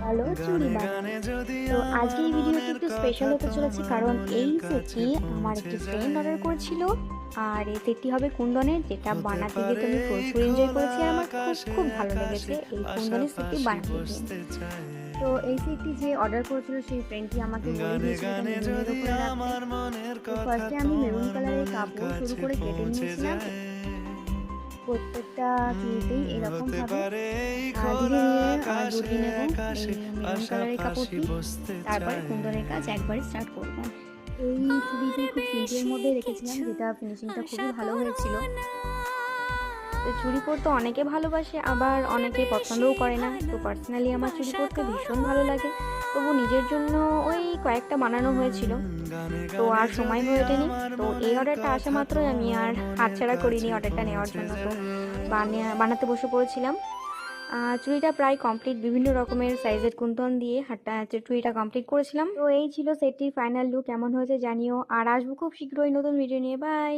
ভালো চুড়ি বানানো। তো আজকে এই ভিডিওটি একটু স্পেশাল হতে চলেছে, কারণ এই সেটটি আমার একটি ফ্রেন্ড অর্ডার করেছিল। আর এই সেটটি হবে কুন্দনের, যেটা বানাতে গিয়ে তো আমি প্রচুর এনজয় করেছি আর আমার খুব খুব ভালো লেগেছে এই কুন্দনের সেটটি বানাতে গিয়ে। তো এই সেটটি যে অর্ডার করেছিল সেই ফ্রেন্ডটি আমাকে বলে দিয়েছিল এটা মেরুনের উপরে রাখতে। তো ফার্স্টে আমি মেরুন কালারের কাপড় শুরু করে কেটে নিয়েছিলাম প্রত্যেকটা চুড়িতেই এরকম ভাবে। ধীরে ধীরে জড়িয়ে নেব এই মেরুন কালারের কাপড়টি, তারপরে কুন্দনের কাজ একবারে স্টার্ট করব। এই চুড়িটি খুব সিম্পলের মধ্যে রেখেছিলাম, যেটা ফিনিশিংটা খুবই ভালো হয়েছিল। তো চুড়ি পরতে অনেকে ভালোবাসে, আবার অনেকে পছন্দও করে না। তো পার্সোনালি আমার চুড়ি পরতে ভীষণ ভালো লাগে, তবু নিজের জন্য ওই কয়েকটা বানানো হয়েছিল, তো আর সময় হয়ে ওঠেনি। তো এই অর্ডারটা আসা মাত্রই আমি আর হাতছাড়া করিনি অর্ডারটা নেওয়ার জন্য। তো বানাতে বসে পড়েছিলাম। চুড়িটা প্রায় কমপ্লিট, বিভিন্ন রকমের সাইজের কুন্তন দিয়ে চুড়িটা কমপ্লিট করেছিলাম। তো এই ছিল সেটটির ফাইনাল লুক। কেমন হয়েছে জানিও, আর আসবো খুব শীঘ্রই নতুন ভিডিও নিয়ে। বাই।